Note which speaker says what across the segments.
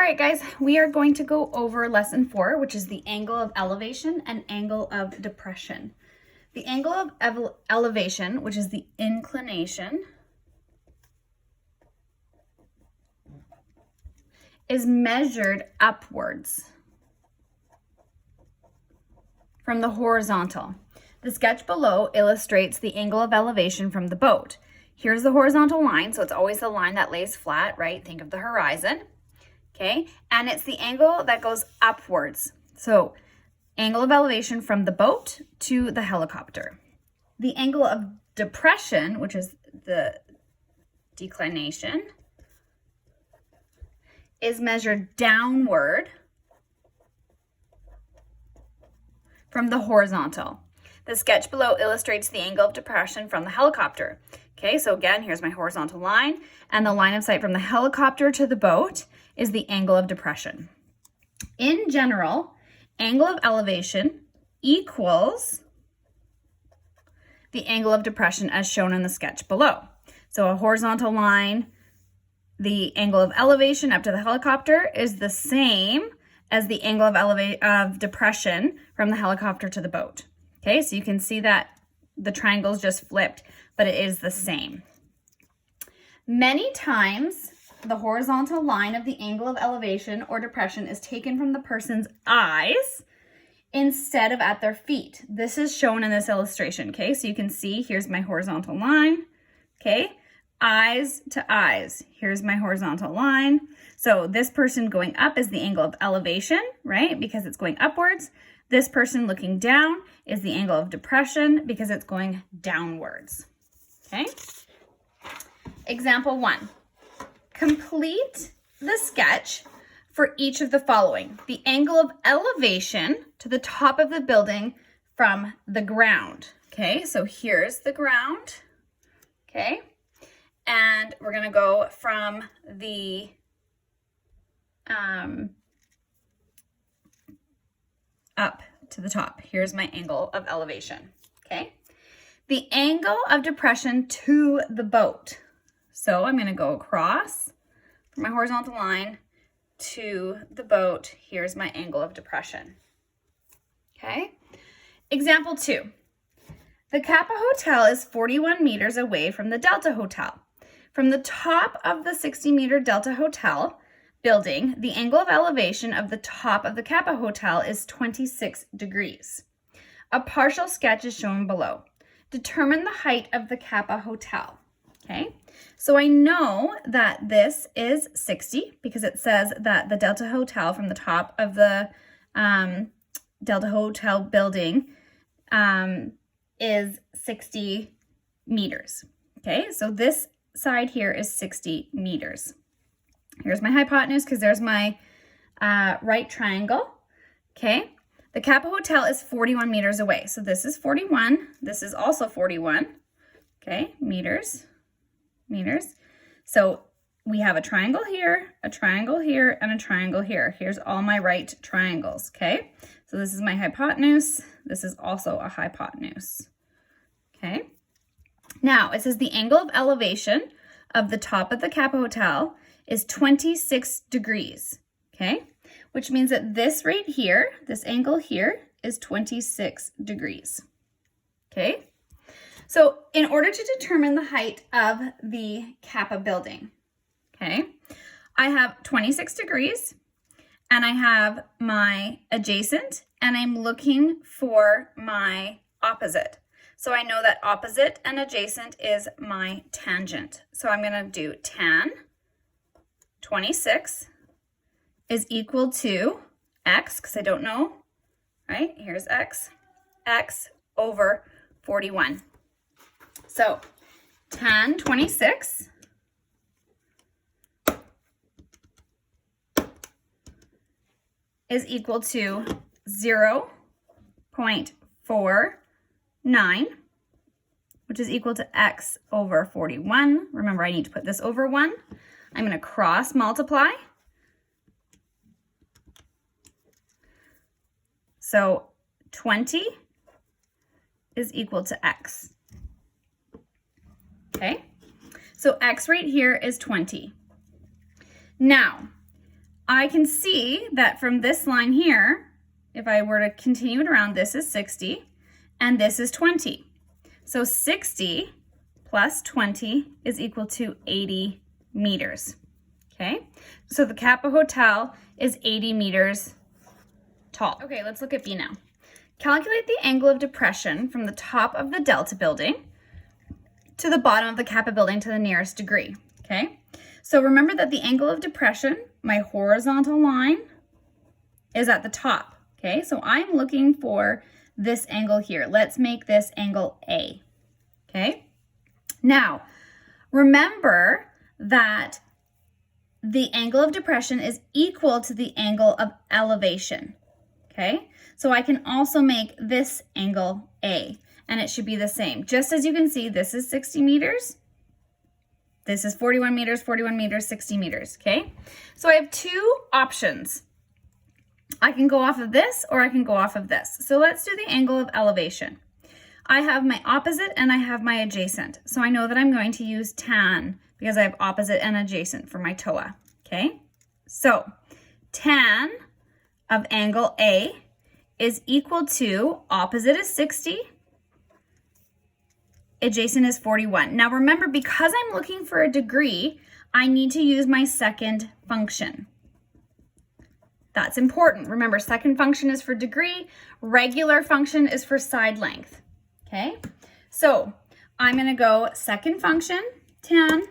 Speaker 1: right, guys, we are going to go over lesson 4, which is the angle of elevation and angle of depression. The angle of elevation, which is the inclination, is measured upwards from the horizontal. The sketch below illustrates the angle of elevation from the boat. Here's the horizontal line, so it's always the line that lays flat, right? Think of the horizon. Okay, and it's the angle that goes upwards. So angle of elevation from the boat to the helicopter. The angle of depression, which is the declination, is measured downward from the horizontal. The sketch below illustrates the angle of depression from the helicopter. Okay, so again, here's my horizontal line, and the line of sight from the helicopter to the boat is the angle of depression. In general, angle of elevation equals the angle of depression as shown in the sketch below. So a horizontal line, the angle of elevation up to the helicopter is the same as the angle of depression from the helicopter to the boat. Okay, so you can see that the triangle's just flipped, but it is the same. Many times, the horizontal line of the angle of elevation or depression is taken from the person's eyes instead of at their feet. This is shown in this illustration, okay? So you can see, here's my horizontal line, okay? Eyes to eyes. Here's my horizontal line. So this person going up is the angle of elevation, right? Because it's going upwards. This person looking down is the angle of depression because it's going downwards, okay? Example 1. Complete the sketch for each of the following. The angle of elevation to the top of the building from the ground. Okay, so here's the ground. Okay, and we're going to go from the up to the top. Here's my angle of elevation. Okay, the angle of depression to the boat. So I'm going to go across from my horizontal line to the boat. Here's my angle of depression. Okay. Example 2. The Kappa Hotel is 41 meters away from the Delta Hotel. From the top of the 60-meter Delta Hotel building, the angle of elevation of the top of the Kappa Hotel is 26 degrees. A partial sketch is shown below. Determine the height of the Kappa Hotel. Okay, so I know that this is 60 because it says that the Delta Hotel from the top of the Delta Hotel building is 60 meters. Okay, so this side here is 60 meters. Here's my hypotenuse because there's my right triangle. Okay, the Kappa Hotel is 41 meters away. So this is 41. This is also 41. Okay, meters. So we have a triangle here, and a triangle here. Here's all my right triangles, okay? So this is my hypotenuse. This is also a hypotenuse, okay? Now, it says the angle of elevation of the top of the Kappa Hotel is 26 degrees, okay? Which means that this right here, this angle here, is 26 degrees, okay? So in order to determine the height of the Kappa building, okay, I have 26 degrees and I have my adjacent and I'm looking for my opposite. So I know that opposite and adjacent is my tangent. So I'm going to do tan 26 is equal to x, because I don't know, right? Here's x over 41. So tan 26 is equal to 0.49, which is equal to x over 41. Remember, I need to put this over 1. I'm going to cross multiply. So 20 is equal to x. Okay, so x right here is 20. Now, I can see that from this line here, if I were to continue it around, this is 60 and this is 20. So 60 plus 20 is equal to 80 meters. Okay, so the Kappa Hotel is 80 meters tall. Okay, let's look at B now. Calculate the angle of depression from the top of the Delta building to the bottom of the Kappa building to the nearest degree. Okay, so remember that the angle of depression, my horizontal line, is at the top. Okay, so I'm looking for this angle here. Let's make this angle A. Okay, now remember that the angle of depression is equal to the angle of elevation. Okay, so I can also make this angle A, and it should be the same. Just as you can see, this is 60 meters. This is 41 meters, 41 meters, 60 meters, okay? So I have two options. I can go off of this or I can go off of this. So let's do the angle of elevation. I have my opposite and I have my adjacent. So I know that I'm going to use tan because I have opposite and adjacent for my TOA, okay? So tan of angle A is equal to, opposite is 60, adjacent is 41. Now remember, because I'm looking for a degree, I need to use my second function. That's important. Remember, second function is for degree, regular function is for side length, okay? So I'm gonna go second function, tan,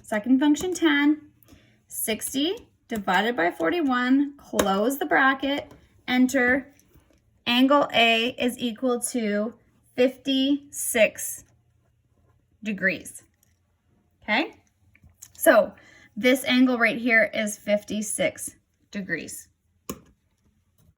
Speaker 1: second function, tan, 60 divided by 41, close the bracket, enter, angle A is equal to 56 degrees, okay? So this angle right here is 56 degrees.